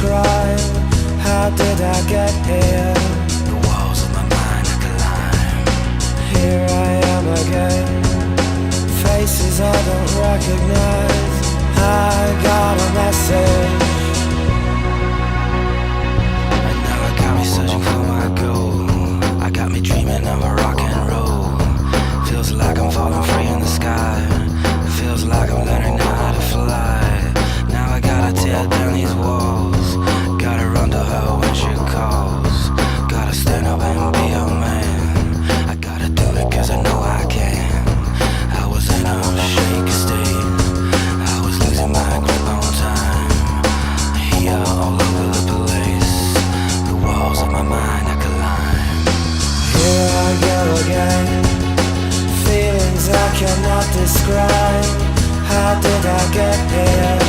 describe. How did I get here? The walls of my mind I climb. Here I am again. Faces I don't recognize. I got a message. And now it got me searching for my goal. I got me dreaming of a rock and roll. Feels like I'm falling free in the sky. Feels like I'm learning how to fly. Now I gotta tear down these walls. Gotta run to her when she calls. Gotta stand up and be a man. I gotta do it cause I know I can. I was in a shaky state. I was losing my grip on time. Here all over the place. The walls of my mind I climb. Here I go again. Feelings I cannot describe. How did I get here?